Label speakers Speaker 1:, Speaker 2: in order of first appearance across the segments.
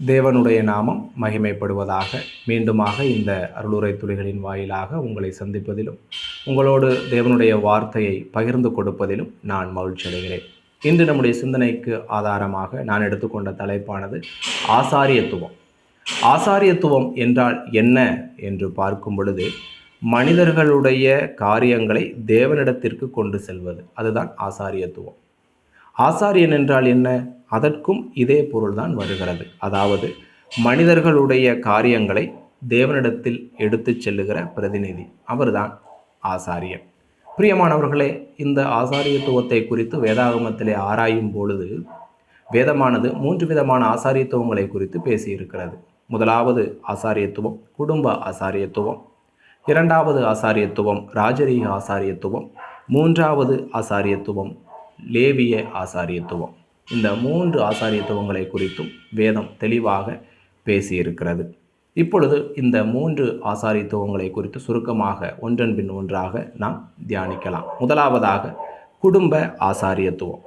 Speaker 1: தேவனுடைய நாமம் மகிமைப்படுவதாக. மீண்டுமாக இந்த அருளுரை துளிகளின் வாயிலாக உங்களை சந்திப்பதிலும் உங்களோடு தேவனுடைய வார்த்தையை பகிர்ந்து கொடுப்பதிலும் நான் மகிழ்ச்சி அடைகிறேன். இன்று நம்முடைய சிந்தனைக்கு ஆதாரமாக நான் எடுத்துக்கொண்ட தலைப்பானது ஆசாரியத்துவம். ஆசாரியத்துவம் என்றால் என்ன என்று பார்க்கும் பொழுது, மனிதர்களுடைய காரியங்களை தேவனிடத்திற்கு கொண்டு செல்வது, அதுதான் ஆசாரியத்துவம். ஆசாரியன் என்றால் என்ன? அதற்கும் இதே பொருள்தான் வருகிறது. அதாவது மனிதர்களுடைய காரியங்களை தேவனிடத்தில் எடுத்து செல்லுகிற பிரதிநிதி, அவர்தான் ஆசாரியன். பிரியமானவர்களே, இந்த ஆசாரியத்துவத்தை குறித்து வேதாகமத்திலே ஆராயும் பொழுது வேதமானது 3 விதமான ஆசாரியத்துவங்களை குறித்து பேசியிருக்கிறது. முதலாவது ஆசாரியத்துவம் குடும்ப ஆசாரியத்துவம், இரண்டாவது ஆசாரியத்துவம் ராஜரீக ஆசாரியத்துவம், மூன்றாவது ஆசாரியத்துவம் லேவிய ஆசாரியத்துவம். இந்த 3 ஆசாரியத்துவங்களை குறித்தும் வேதம் தெளிவாக பேசியிருக்கிறது. இப்பொழுது இந்த 3 ஆசாரியத்துவங்களை குறித்து சுருக்கமாக ஒன்றன் பின் ஒன்றாக நாம் தியானிக்கலாம். முதலாவதாக குடும்ப ஆசாரியத்துவம்.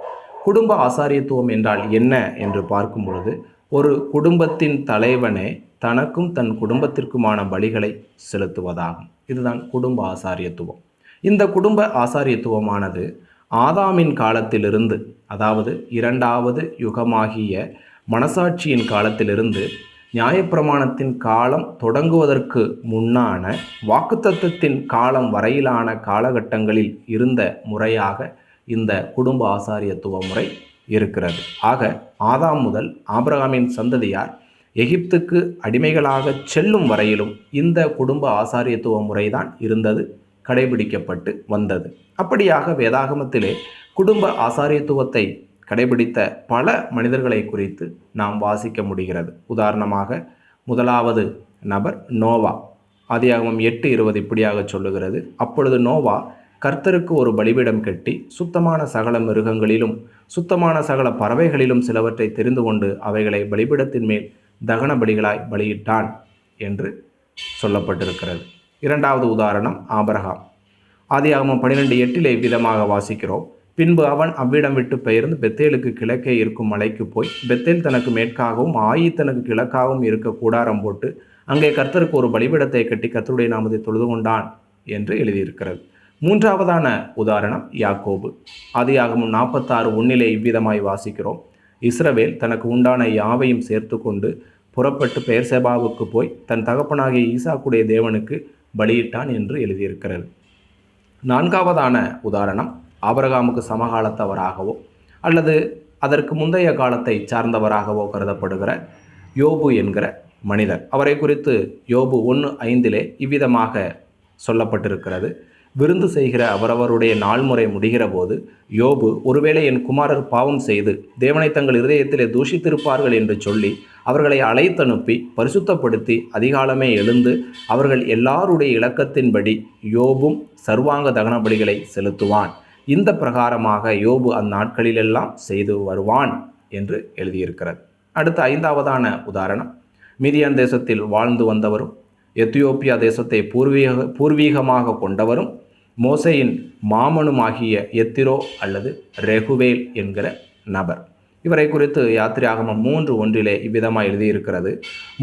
Speaker 1: குடும்ப ஆசாரியத்துவம் என்றால் என்ன என்று பார்க்கும் பொழுது, ஒரு குடும்பத்தின் தலைவனே தனக்கும் தன் குடும்பத்திற்குமான பலிகளை செலுத்துவதாகும். இதுதான் குடும்ப ஆசாரியத்துவம். இந்த குடும்ப ஆசாரியத்துவமானது ஆதாமின் காலத்திலிருந்து, அதாவது 2வது யுகமாகிய மனசாட்சியின் காலத்திலிருந்து நியாயப்பிரமாணத்தின் காலம் தொடங்குவதற்கு முன்னான வாக்குத்தத்தத்தின் காலம் வரையிலான காலகட்டங்களில் இருந்த முறையாக இந்த குடும்ப ஆசாரியத்துவ முறை இருக்கிறது. ஆக ஆதாம் முதல் ஆபிரகாமின் சந்ததியார் எகிப்துக்கு அடிமைகளாக செல்லும் வரையிலும் இந்த குடும்ப ஆசாரியத்துவ முறைதான் இருந்தது, கடைபிடிக்கப்பட்டு வந்தது. அப்படியாக வேதாகமத்திலே குடும்ப ஆசாரியத்துவத்தை கடைபிடித்த பல மனிதர்களை குறித்து நாம் வாசிக்க முடிகிறது. உதாரணமாக முதலாவது நபர் நோவா. ஆதியாகமம் 8:20 இப்படியாக சொல்லுகிறது: அப்பொழுது நோவா கர்த்தருக்கு ஒரு பலிபீடம் கட்டி சுத்தமான சகல மிருகங்களிலும் சுத்தமான சகல பறவைகளிலும் சிலவற்றை தெரிந்து கொண்டு அவைகளை பலிபீடத்தின் மேல் தகன பலிகளாய் பலியிட்டான் என்று சொல்லப்பட்டிருக்கிறது. இரண்டாவது உதாரணம் ஆபிரகாம். ஆதியாகமம் 12:8 இவ்விதமாக வாசிக்கிறோம்: பின்பு அவன் அவ்விடம் விட்டு பெயர்ந்து பெத்தேலுக்கு கிழக்கே இருக்கும் மலைக்கு போய் பெத்தேல் தனக்கு மேற்காகவும் ஆயி தனக்கு கிழக்காகவும் இருக்க கூடாரம் போட்டு அங்கே கர்த்தருக்கு ஒரு பலிபீடத்தை கட்டி கர்த்தருடைய நாமத்தை தொழுது கொண்டான் என்று எழுதியிருக்கிறது. மூன்றாவதான உதாரணம் யாக்கோபு. ஆதியாகமம் 46:1 இவ்விதமாய் வாசிக்கிறோம்: இஸ்ரவேல் தனக்கு உண்டான யாவையும் சேர்த்து கொண்டு புறப்பட்டு பெயர்செபாவுக்கு போய் தன் தகப்பனாகிய ஈசாக்குடைய தேவனுக்கு பலியிட்டான் என்று எழுதியிருக்கிறது. நான்காவதான உதாரணம் ஆபிரகாமுக்கு சமகாலத்தவராகவோ அல்லது அதற்கு முந்தைய காலத்தை சார்ந்தவராகவோ கருதப்படுகிற யோபு என்கிற மனிதர். அவரை குறித்து யோபு 1:5 இவ்விதமாக சொல்லப்பட்டிருக்கிறது: விருந்து செய்கிற அவரவருடைய நாள்முறை முடிகிற போது யோபு, ஒருவேளை என் குமாரர் பாவம் செய்து தேவனை தங்கள் இருதயத்திலே தூஷித்திருப்பார்கள் என்று சொல்லி அவர்களை அழைத்தனுப்பி பரிசுத்தப்படுத்தி அதிகாலமே எழுந்து அவர்கள் எல்லாருடைய இலக்கத்தின்படி யோபும் சர்வாங்க தகன பலிகளை செலுத்துவான். இந்த பிரகாரமாக யோபு அந்நாட்களிலெல்லாம் செய்து வருவான் என்று எழுதியிருக்கிறது. அடுத்த 5வதான உதாரணம் மீதியான் தேசத்தில் வாழ்ந்து வந்தவரும் எத்தியோப்பியா தேசத்தை பூர்வீகமாக கொண்டவரும் மோசேயின் மாமனுமாகிய எத்திரோ அல்லது ரெகுவேல் என்கிற நபர். இவரை குறித்து யாத்திராகமம் 3:1 இவ்விதமாக எழுதியிருக்கிறது: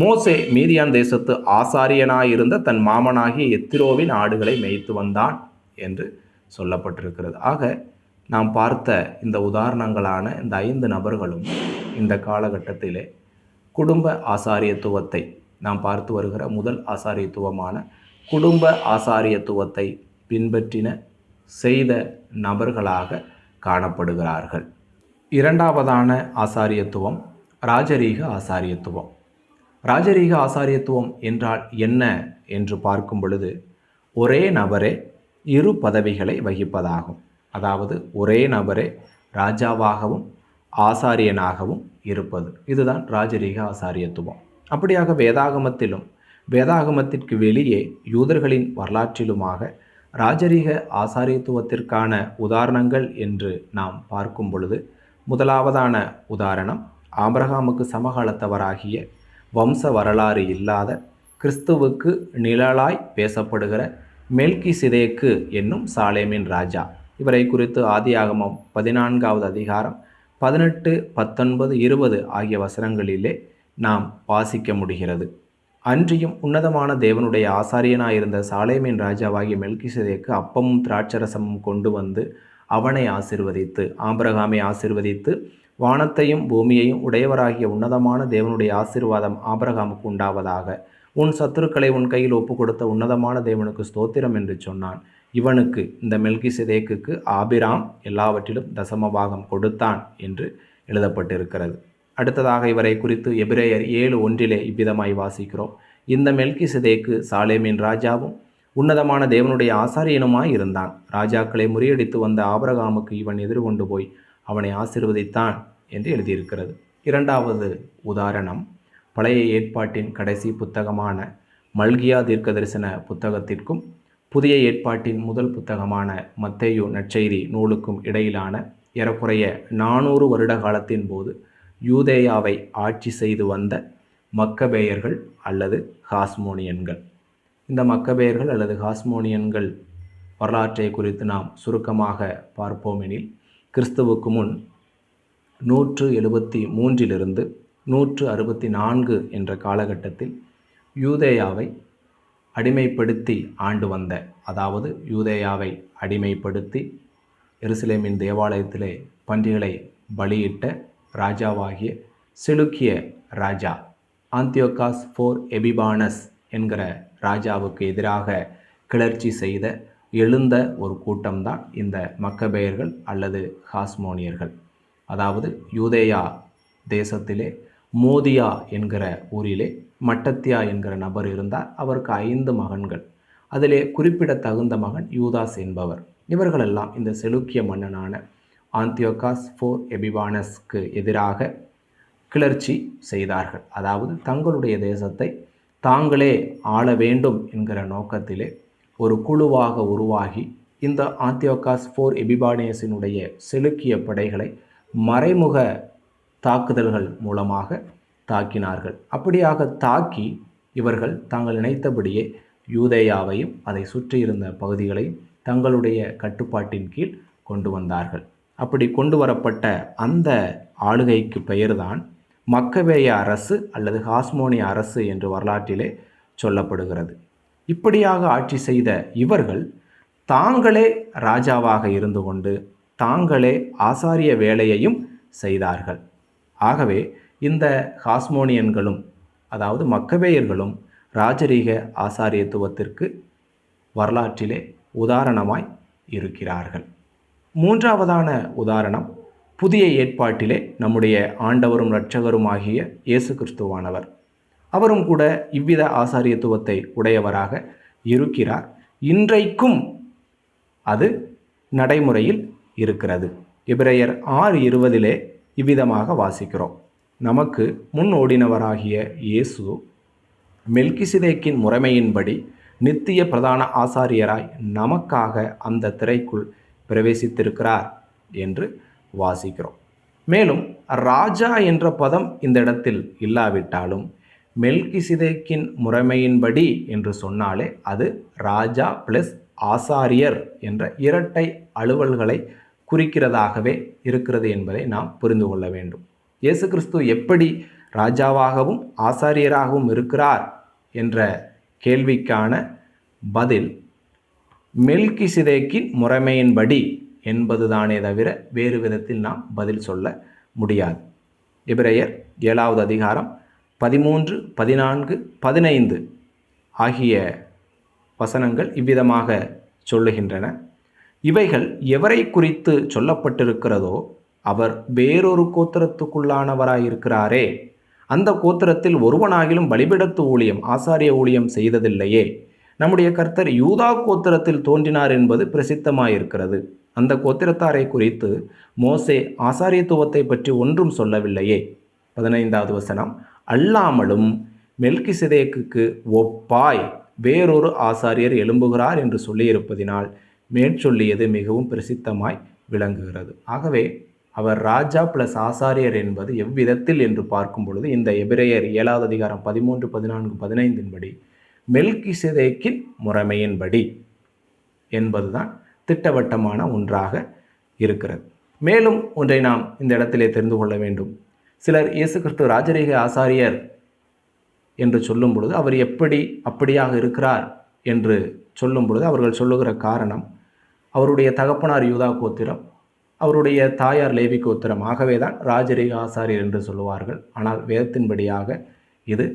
Speaker 1: மோசே மீதியான் தேசத்து ஆசாரியனாயிருந்த தன் மாமனாகிய எத்திரோவின் ஆடுகளை மேய்த்து வந்தான் என்று சொல்லப்பட்டிருக்கிறது. ஆக நாம் பார்த்த இந்த உதாரணங்களான இந்த 5 நபர்களும் இந்த காலகட்டத்திலே குடும்ப ஆசாரியத்துவத்தை நாம் பார்த்து வருகிற முதல் ஆசாரியத்துவமான குடும்ப ஆசாரியத்துவத்தை பின்பற்றின செய்த நபர்களாக காணப்படுகிறார்கள். இரண்டாவதான ஆசாரியத்துவம் ராஜரீக ஆசாரியத்துவம். ராஜரீக ஆசாரியத்துவம் என்றால் என்ன என்று பார்க்கும் பொழுது, ஒரே நபரே 2 பதவிகளை வகிப்பதாகும். அதாவது ஒரே நபரே ராஜாவாகவும் ஆசாரியனாகவும் இருப்பது, இதுதான் ராஜரீக ஆசாரியத்துவம். அப்படியாக வேதாகமத்திலும் வேதாகமத்திற்கு வெளியே யூதர்களின் வரலாற்றிலுமாக ராஜரீக ஆசாரியத்துவத்திற்கான உதாரணங்கள் என்று நாம் பார்க்கும் பொழுது, முதலாவதான உதாரணம் ஆபிரகாமுக்கு சமகாலத்தவராகிய வம்ச வரலாறு இல்லாத கிறிஸ்துவுக்கு நிழலாய் பேசப்படுகிற மெல்கிசேதேக்கு என்னும் சாலேமின் ராஜா. இவரை குறித்து ஆதியாகமம் 14வது அதிகாரம் 18, 19, 20 ஆகிய வசனங்களிலே நாம் வாசிக்க முடிகிறது. அன்றியும் உன்னதமான தேவனுடைய ஆசாரியனாயிருந்த சாலேமின் ராஜாவாகிய மெல்கிசேதேக்கு அப்பமும் திராட்சரசமும் கொண்டு வந்து அவனை ஆசீர்வதித்து, ஆபிரகாமை ஆசீர்வதித்து, வானத்தையும் பூமியையும் உடையவராகிய உன்னதமான தேவனுடைய ஆசீர்வாதம் ஆபிரகாமுக்கு உண்டாவதாக, உன் சத்துருக்களை உன் கையில் ஒப்பு கொடுத்த உன்னதமான தேவனுக்கு ஸ்தோத்திரம் என்று சொன்னான். இவனுக்கு, இந்த மெல்கிசேதேக்குக்கு ஆபிராம் எல்லாவற்றிலும் தசமபாகம் கொடுத்தான் என்று எழுதப்பட்டிருக்கிறது. அடுத்ததாக இவரை குறித்து எபிரேயர் 7:1 இவ்விதமாய் வாசிக்கிறோம். இந்த மெல்கிசேதேக்கு சாலேமின் ராஜாவும் உன்னதமான தேவனுடைய ஆசாரியனுமாய் இருந்தான். ராஜாக்களை முறியடித்து வந்த ஆபிரகாமுக்கு இவன் எதிர்கொண்டு போய் அவனை ஆசீர்வதித்தான் என்று எழுதியிருக்கிறது. இரண்டாவது உதாரணம், பழைய ஏற்பாட்டின் கடைசி புத்தகமான மல்கியா தீர்க்கதரிசன புத்தகத்திற்கும் புதிய ஏற்பாட்டின் முதல் புத்தகமான மத்தேயு நற்செய்தி நூலுக்கும் இடையிலான ஏறக்குறைய 400 வருட காலத்தின் போது யூதேயாவை ஆட்சி செய்து வந்த மக்கபேயர்கள் அல்லது ஹாஸ்மோனியன்கள். இந்த மக்கபேயர்கள் அல்லது ஹாஸ்மோனியன்கள் வரலாற்றை குறித்து நாம் சுருக்கமாக பார்ப்போமெனில், கிறிஸ்துவுக்கு முன் 173 164 என்ற காலகட்டத்தில் யூதேயாவை அடிமைப்படுத்தி ஆண்டு வந்த, அதாவது யூதேயாவை அடிமைப்படுத்தி எருசலேமின் தேவாலயத்திலே பன்றிகளை பலியிட்ட ராஜாவாகிய செலுக்கிய ராஜா ஆந்தியோகாஸ் IV எபிபானஸ் என்கிற ராஜாவுக்கு எதிராக கிளர்ச்சி செய்த எழுந்த ஒரு கூட்டம்தான் இந்த மக்கபேயர்கள் அல்லது ஹாஸ்மோனியர்கள். அதாவது யூதேயா தேசத்திலே மோதியா என்கிற ஊரிலே மட்டத்தியா என்கிற நபர் இருந்தார். அவருக்கு 5 மகன்கள். அதிலே குறிப்பிடத்தகுந்த மகன் யூதாஸ் என்பவர். இவர்களெல்லாம் இந்த செலுக்கிய மன்னனான ஆந்தியோகாஸ் IV எபிபானஸ்க்கு எதிராக கிளர்ச்சி செய்தார்கள். அதாவது தங்களுடைய தேசத்தை தாங்களே ஆள வேண்டும் என்கிற நோக்கத்திலே ஒரு குழுவாக உருவாகி இந்த ஆந்தியோகாஸ் IV எபிபானேசினுடைய செலுக்கிய படைகளை மறைமுக தாக்குதல்கள் மூலமாக தாக்கினார்கள். அப்படியாக தாக்கி இவர்கள் தாங்கள் நினைத்தபடியே யூதேயாவையும் அதை சுற்றியிருந்த பகுதிகளையும் தங்களுடைய கட்டுப்பாட்டின் கீழ் கொண்டு வந்தார்கள். அப்படி கொண்டு வரப்பட்ட அந்த ஆளுகைக்கு பெயர்தான் மக்கபேய அரசு அல்லது ஹாஸ்மோனிய அரசு என்று வரலாற்றிலே சொல்லப்படுகிறது. இப்படியாக ஆட்சி செய்த இவர்கள் தாங்களே ராஜாவாக இருந்து கொண்டு தாங்களே ஆசாரிய வேலையையும் செய்தார்கள். ஆகவே இந்த ஹாஸ்மோனியன்களும் அதாவது மக்கபேயர்களும் ராஜரீக ஆசாரியத்துவத்திற்கு வரலாற்றிலே உதாரணமாய் இருக்கிறார்கள். மூன்றாவதான உதாரணம், புதிய ஏற்பாட்டிலே நம்முடைய ஆண்டவரும் இரட்சகருமாகிய இயேசு கிறிஸ்துவானவர். அவரும் கூட இவ்வித ஆசாரியத்துவத்தை உடையவராக இருக்கிறார். இன்றைக்கும் அது நடைமுறையில் இருக்கிறது. எபிரேயர் 6:20 இவ்விதமாக வாசிக்கிறோம். நமக்கு முன் ஓடினவராகிய இயேசு மெல்கிசேதேக்கின் முறைமையின்படி நித்திய பிரதான ஆசாரியராய் நமக்காக அந்த திரைக்குள் பிரவேசித்திருக்கிறார் என்று வாசிக்கிறோம். மேலும் ராஜா என்ற பதம் இந்த இடத்தில் இல்லாவிட்டாலும் மெல்கிசேதேக்கின் முறைமையின்படி என்று சொன்னாலே அது ராஜா பிளஸ் ஆசாரியர் என்ற இரட்டை அலுவல்களை குறிக்கிறதாகவே இருக்கிறது என்பதை நாம் புரிந்து கொள்ள வேண்டும். இயேசு கிறிஸ்து எப்படி ராஜாவாகவும் ஆசாரியராகவும் இருக்கிறார் என்ற கேள்விக்கான பதில் மெல்கிசேதேக்கின் முறைமையின்படி என்பதுதானே தவிர வேறு விதத்தில் நாம் பதில் சொல்ல முடியாது. எபிரேயர் 7வது அதிகாரம் 13, 14, 15 ஆகிய வசனங்கள் இவ்விதமாக சொல்லுகின்றன. இவைகள் எவரை குறித்து சொல்லப்பட்டிருக்கிறதோ அவர் வேறொரு கோத்திரத்துக்குள்ளானவராயிருக்கிறாரே, அந்த கோத்திரத்தில் ஒருவனாகிலும் பலிபீடத்து ஊழியம் ஆசாரிய ஊழியம் செய்ததில்லையே. நம்முடைய கர்த்தர் யூதா கோத்திரத்தில் தோன்றினார் என்பது பிரசித்தமாயிருக்கிறது. அந்த கோத்திரத்தாரை குறித்து மோசே ஆசாரியத்துவத்தை பற்றி ஒன்றும் சொல்லவில்லையே. 15வது வசனம், அல்லாமலும் மெல்கிசேதேக்குக்கு ஒப்பாய் வேறொரு ஆசாரியர் எழும்புகிறார் என்று சொல்லியிருப்பதினால் மேற்சொல்லியது மிகவும் பிரசித்தமாய் விளங்குகிறது. ஆகவே அவர் ராஜா பிளஸ் ஆசாரியர் என்பது எவ்விதத்தில் என்று பார்க்கும் பொழுது இந்த எபிரேயர் 7வது அதிகாரம் 13, 14, 15 மெல்கிசேதேக்கின் முறைமையின்படி என்பதுதான் திட்டவட்டமான ஒன்றாக இருக்கிறது. மேலும் ஒன்றை நாம் இந்த இடத்திலே தெரிந்து கொள்ள வேண்டும். சிலர் இயேசு கிறிஸ்து ராஜரீக ஆசாரியர் என்று சொல்லும் பொழுது அவர் அப்படியாக இருக்கிறார் என்று சொல்லும் பொழுது அவர்கள் சொல்லுகிற காரணம், அவருடைய தகப்பனார் யூதா கோத்திரம், அவருடைய தாயார் லேவி கோத்திரம், ஆகவே தான் ராஜரீக ஆசாரியர் என்று சொல்லுவார்கள். ஆனால் வேதத்தின்படியாக இது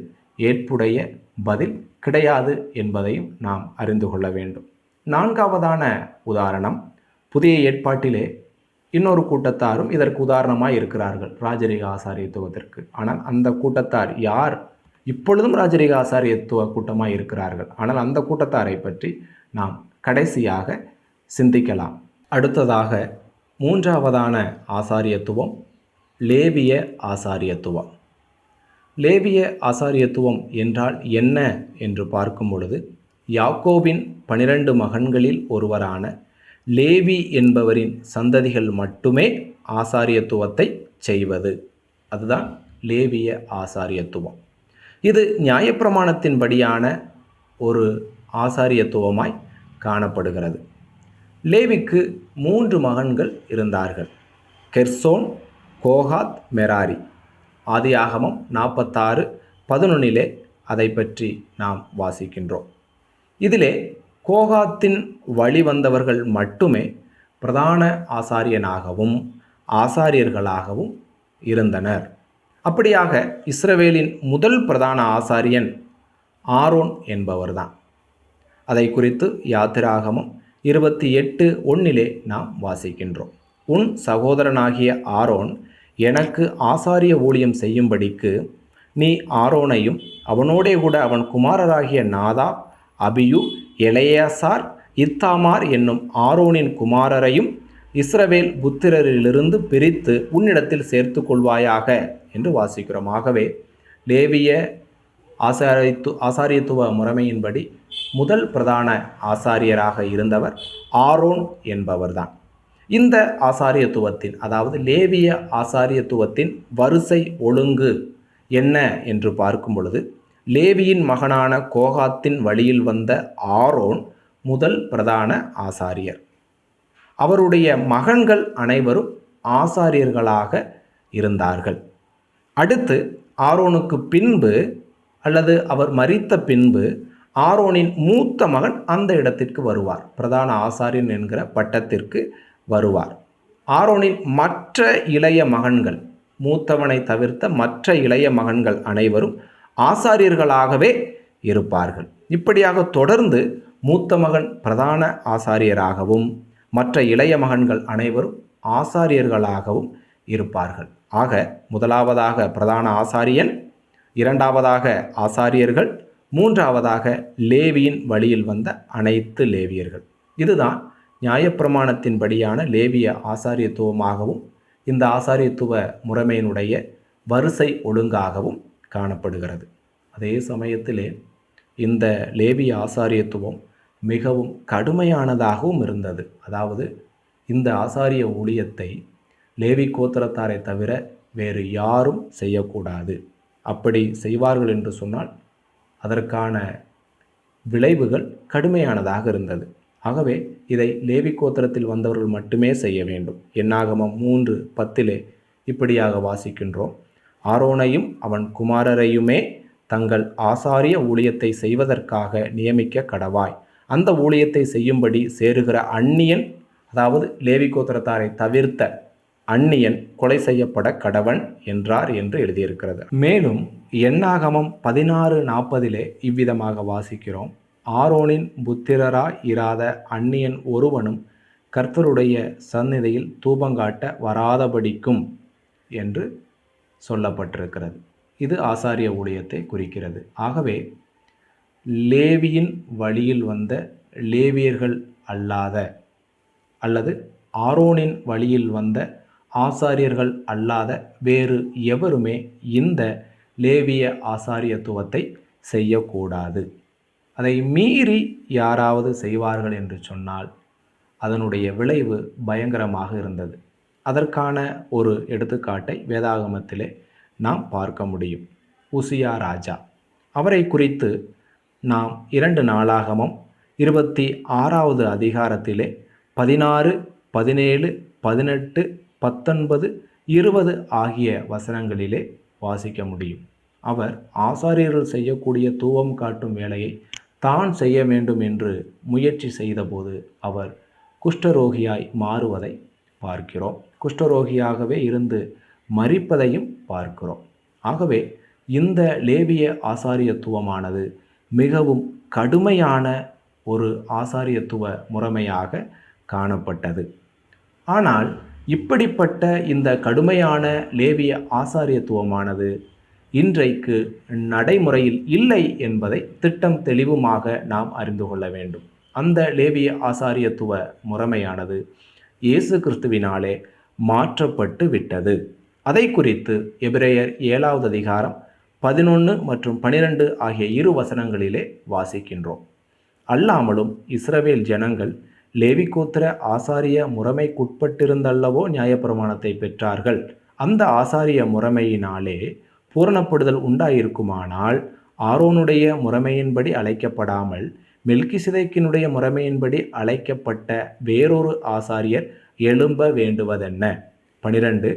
Speaker 1: ஏற்புடைய பதில் கிடையாது என்பதையும் நாம் அறிந்து கொள்ள வேண்டும். 4வதான உதாரணம், புதிய ஏற்பாட்டிலே இன்னொரு கூட்டத்தாரும் இதற்கு உதாரணமாய் இருக்கிறார்கள் ராஜரீக ஆசாரியத்துவத்திற்கு. ஆனால் அந்த கூட்டத்தார் யார்? இப்பொழுதும் ராஜரீக ஆசாரியத்துவ கூட்டமாய் இருக்கிறார்கள். ஆனால் அந்த கூட்டத்தாரை பற்றி நாம் கடைசியாக சிந்திக்கலாம். அடுத்ததாக 3வதான ஆசாரியத்துவம் லேவிய ஆசாரியத்துவம். லேவிய ஆசாரியத்துவம் என்றால் என்ன என்று பார்க்கும் பொழுது, யாக்கோபின் 12 மகன்களில் ஒருவரான லேவி என்பவரின் சந்ததிகள் மட்டுமே ஆசாரியத்துவத்தை செய்வது. அதுதான் லேவிய ஆசாரியத்துவம். இது நியாயப்பிரமாணத்தின்படியான ஒரு ஆசாரியத்துவமாய் காணப்படுகிறது. லேவிக்கு 3 மகன்கள் இருந்தார்கள், கெர்சோன், கோகாத், மெராரி. ஆதியாகமம் 46:11 அதை பற்றி நாம் வாசிக்கின்றோம். இதிலே கோகாத்தின் வழி வந்தவர்கள் மட்டுமே பிரதான ஆசாரியனாகவும் ஆசாரியர்களாகவும் இருந்தனர். அப்படியாக இஸ்ரவேலின் முதல் பிரதான ஆசாரியன் ஆரோன் என்பவர்தான். அதை குறித்து யாத்திராகமம் 28:1 நாம் வாசிக்கின்றோம். உன் சகோதரனாகிய ஆரோன் எனக்கு ஆசாரிய ஊழியம் செய்யும்படிக்கு நீ ஆரோனையும் அவனோடே கூட அவன் குமாரராகிய நாதாப், அபியூ, எலெயாசார், இத்தாமார் என்னும் ஆரோனின் குமாரரையும் இஸ்ரவேல் புத்திரரிலிருந்து பிரித்து உன்னிடத்தில் சேர்த்து கொள்வாயாக என்று வாசிக்கிறோம். ஆகவே லேவிய ஆசாரியத்துவ முறைமையின்படி முதல் பிரதான ஆசாரியராக இருந்தவர் ஆரோன் என்பவர்தான். இந்த ஆசாரியத்துவத்தின், அதாவது லேவிய ஆசாரியத்துவத்தின் வரிசை ஒழுங்கு என்ன என்று பார்க்கும் பொழுது, லேவியின் மகனான கோகாத்தின் வழியில் வந்த ஆரோன் முதல் பிரதான ஆசாரியர். அவருடைய மகன்கள் அனைவரும் ஆசாரியர்களாக இருந்தார்கள். அடுத்து ஆரோனுக்கு பின்பு அல்லது அவர் மரித்த பின்பு ஆரோனின் மூத்த மகன் அந்த இடத்திற்கு வருவார், பிரதான ஆசாரியன் என்கிற பட்டத்திற்கு வருவார். ஆரோனின் மற்ற இளைய மகன்கள், மூத்தவனை தவிர்த்த மற்ற இளைய மகன்கள் அனைவரும் ஆசாரியர்களாகவே இருப்பார்கள். இப்படியாக தொடர்ந்து மூத்த மகன் பிரதான ஆசாரியராகவும் மற்ற இளைய மகன்கள் அனைவரும் ஆசாரியர்களாகவும் இருப்பார்கள். ஆக முதலாவதாக பிரதான ஆசாரியன், இரண்டாவதாக ஆசாரியர்கள், மூன்றாவதாக லேவியின் வழியில் வந்த அனைத்து லேவியர்கள். இதுதான் நியாயப்பிரமாணத்தின்படியான லேவிய ஆசாரியத்துவமாகவும் இந்த ஆசாரியத்துவ முறைமையினுடைய வரிசை ஒழுங்காகவும் காணப்படுகிறது. அதே சமயத்திலே இந்த லேவிய ஆசாரியத்துவம் மிகவும் கடுமையானதாகவும் இருந்தது. அதாவது இந்த ஆசாரிய ஊழியத்தை லேவி கோத்திரத்தாரை தவிர வேறு யாரும் செய்யக்கூடாது. அப்படி செய்வார்கள் என்று சொன்னால் அதற்கான விளைவுகள் கடுமையானதாக இருந்தது. ஆகவே இதை லேவி கோத்திரத்தில் வந்தவர்கள் மட்டுமே செய்ய வேண்டும். என்னாகமம் 3:10 இப்படியாக வாசிக்கின்றோம், ஆரோனையும் அவன் குமாரரையுமே தங்கள் ஆசாரிய ஊழியத்தை செய்வதற்காக நியமிக்க கடவாய். அந்த ஊழியத்தை செய்யும்படி சேருகிற அந்நியன், அதாவது லேவி கோத்திரத்தாரை தவிர்த்த அந்நியன் கொலை செய்யப்பட கடவன் என்றார் என்று எழுதியிருக்கிறது. மேலும் என்னாகமம் 16:40 இவ்விதமாக வாசிக்கிறோம், ஆரோனின் புத்திரராய் இராத அந்நியன் ஒருவனும் கர்த்தருடைய சந்நிதியில் தூபங்காட்ட வராதபடிக்கும் என்று சொல்லப்பட்டிருக்கிறது. இது ஆசாரிய ஊழியத்தை குறிக்கிறது. ஆகவே லேவியின் வழியில் வந்த லேவியர்கள் அல்லாத அல்லது ஆரோனின் வழியில் வந்த ஆசாரியர்கள் அல்லாத வேறு எவருமே இந்த லேவிய ஆசாரியத்துவத்தை செய்யக்கூடாது. அதை மீறி யாராவது செய்வார்கள் என்று சொன்னால் அதனுடைய விளைவு பயங்கரமாக இருந்தது. அதற்கான ஒரு எடுத்துக்காட்டை வேதாகமத்திலே நாம் பார்க்க முடியும். உசியா ராஜா, அவரை குறித்து நாம் 2 நாளாகமம் 26வது அதிகாரத்திலே 16, 17, 18, 19 20 ஆகிய வசனங்களிலே வாசிக்க முடியும். அவர் ஆசாரியர்கள் செய்யக்கூடிய தூபம் காட்டும் வேலையை தான் செய்ய வேண்டும் என்று முயற்சி செய்தபோது அவர் குஷ்டரோகியாய் மாறுவதை பார்க்கிறோம். குஷ்டரோகியாகவே இருந்து மரிப்பதையும் பார்க்கிறோம். ஆகவே இந்த லேவிய ஆசாரியத்துவமானது மிகவும் கடுமையான ஒரு ஆசாரியத்துவ முறைமையாக காணப்பட்டது. ஆனால் இப்படிப்பட்ட இந்த கடுமையான லேவிய ஆசாரியத்துவமானது இன்றைக்கு நடைமுறையில் இல்லை என்பதை திட்டம் தெளிவுமாக நாம் அறிந்து கொள்ள வேண்டும். அந்த லேவிய ஆசாரியத்துவ முறைமையானது இயேசு கிறிஸ்துவினாலே மாற்றப்பட்டு விட்டது. அதை குறித்து எபிரேயர் 7வது அதிகாரம் 11 மற்றும் 12 ஆகிய 2 வசனங்களிலே வாசிக்கின்றோம். அல்லாமலும் இஸ்ரவேல் ஜனங்கள் லேவிகோத்திர ஆசாரிய முறைமைக்குட்பட்டிருந்தல்லவோ நியாயப்பிரமாணத்தை பெற்றார்கள். அந்த ஆசாரிய முறைமையினாலே பூரணப்படுதல் உண்டாயிருக்குமானால் ஆரோனுடைய முறைமையின்படி அழைக்கப்படாமல் மெல்கிசேதேக்கினுடைய முறைமையின்படி அழைக்கப்பட்ட வேறொரு ஆசாரியர் எழும்ப வேண்டுவதென்ன? 12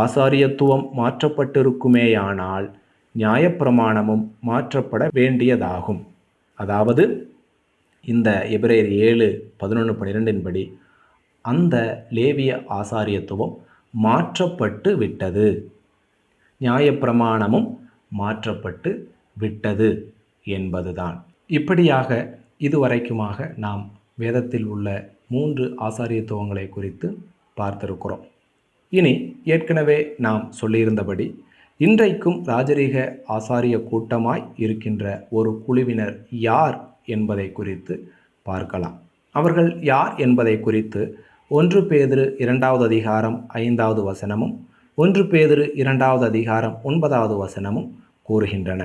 Speaker 1: ஆசாரியத்துவம் மாற்றப்பட்டிருக்குமேயானால் நியாயப்பிரமாணமும் மாற்றப்பட வேண்டியதாகும். அதாவது இந்த எபிரேயர் 7:11-12 படி அந்த லேவிய ஆசாரியத்துவம் மாற்றப்பட்டு விட்டது, நியாயப்பிரமாணமும் மாற்றப்பட்டு விட்டது என்பதுதான். இப்படியாக இதுவரைக்குமாக நாம் வேதத்தில் உள்ள 3 ஆசாரியத்துவங்களை குறித்து பார்த்திருக்கிறோம். இனி ஏற்கனவே நாம் சொல்லியிருந்தபடி இன்றைக்கும் ராஜரீக ஆசாரிய கூட்டமாய் இருக்கின்ற ஒரு குழுவினர் யார் என்பதை குறித்து பார்க்கலாம். அவர்கள் யார் என்பதை குறித்து 1 பேதுரு 2வது அதிகாரம் 5வது வசனமும் 1 பேதுரு 2வது அதிகாரம் 9வது வசனமும் கூறுகின்றன.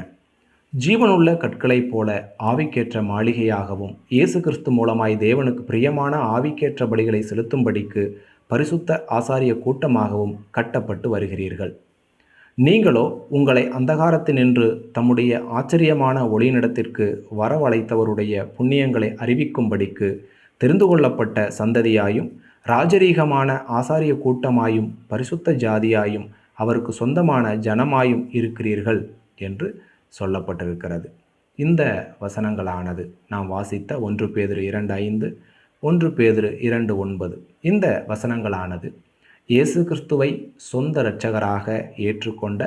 Speaker 1: ஜீவனுள்ள கற்களைப் போல ஆவிக்கேற்ற மாளிகையாகவும் இயேசு கிறிஸ்து மூலமாய் தேவனுக்கு பிரியமான ஆவிக்கேற்ற பலிகளை செலுத்தும்படிக்கு பரிசுத்த ஆசாரிய கூட்டமாகவும் கட்டப்பட்டு வருகிறீர்கள். நீங்களோ உங்களை அந்தகாரத்தினின்று தம்முடைய ஆச்சரியமான ஒளியினிடத்திற்கு வரவழைத்தவருடைய புண்ணியங்களை அறிவிக்கும்படிக்கு தெரிந்து கொள்ளப்பட்ட சந்ததியாயும் ராஜரீகமான ஆசாரிய கூட்டமாயும் பரிசுத்த ஜாதியாயும் அவருக்கு சொந்தமான ஜனமாயும் இருக்கிறீர்கள் என்று சொல்லப்பட்டிருக்கிறது. இந்த வசனங்களானது நாம் வாசித்த 1 பேதுரு 2:5, 1 பேதுரு 2:9 இந்த வசனங்களானது இயேசு கிறிஸ்துவை சொந்த இரட்சகராக ஏற்றுக்கொண்ட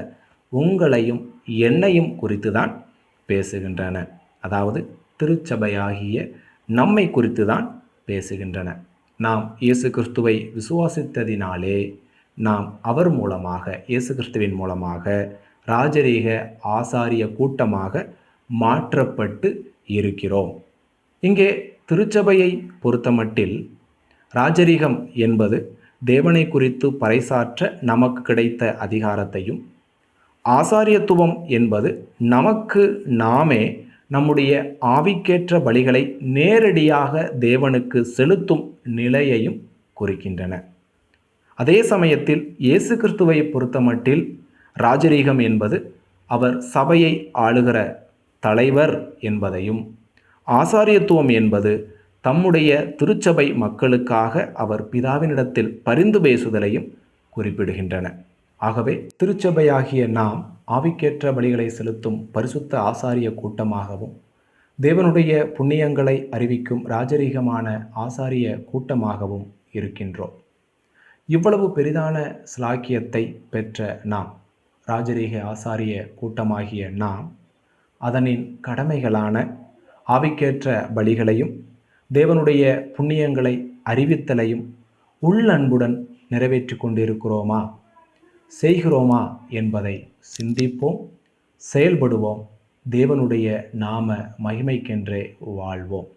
Speaker 1: உங்களையும் என்னையும் குறித்து தான் பேசுகின்றன. அதாவது திருச்சபையாகிய நம்மை குறித்து தான் பேசுகின்றன. நாம் இயேசு கிறிஸ்துவை விசுவாசித்ததினாலே நாம் அவர் மூலமாக, இயேசு கிறிஸ்துவின் மூலமாக ராஜரீக ஆசாரிய கூட்டமாக மாற்றப்பட்டு இருக்கிறோம். இங்கே திருச்சபையை பொறுத்தமட்டில் ராஜரீகம் என்பது தேவனை குறித்து பறைசாற்ற நமக்கு கிடைத்த அதிகாரத்தையும், ஆசாரியத்துவம் என்பது நமக்கு நாமே நம்முடைய ஆவிக்கேற்ற பலிகளை நேரடியாக தேவனுக்கு செலுத்தும் நிலையையும் குறிக்கின்றன. அதே சமயத்தில் இயேசு கிறிஸ்துவை பொறுத்தமட்டில் ராஜரீகம் என்பது அவர் சபையை ஆளுகிற தலைவர் என்பதையும், ஆசாரியத்துவம் என்பது தம்முடைய திருச்சபை மக்களுக்காக அவர் பிதாவினிடத்தில் பரிந்து பேசுதலையும் குறிப்பிடுகின்றன. ஆகவே திருச்சபையாகிய நாம் ஆவிக்கேற்ற பலிகளை செலுத்தும் பரிசுத்த ஆசாரிய கூட்டமாகவும் தேவனுடைய புண்ணியங்களை அறிவிக்கும் ராஜரீகமான ஆசாரிய கூட்டமாகவும் இருக்கின்றோம். இவ்வளவு பெரிதான ஸ்லாக்கியத்தை பெற்ற நாம், ராஜரீக ஆசாரிய கூட்டமாகிய நாம், அதனின் கடமைகளான ஆவிக்கேற்ற பலிகளையும் தேவனுடைய புண்ணியங்களை அறிவித்தலையும் உள்ளன்புடன் நிறைவேற்றி கொண்டிருக்கிறோமா, செய்கிறோமா என்பதை சிந்திப்போம், செயல்படுவோம். தேவனுடைய நாம மகிமைக்கென்றே வாழ்வோம்.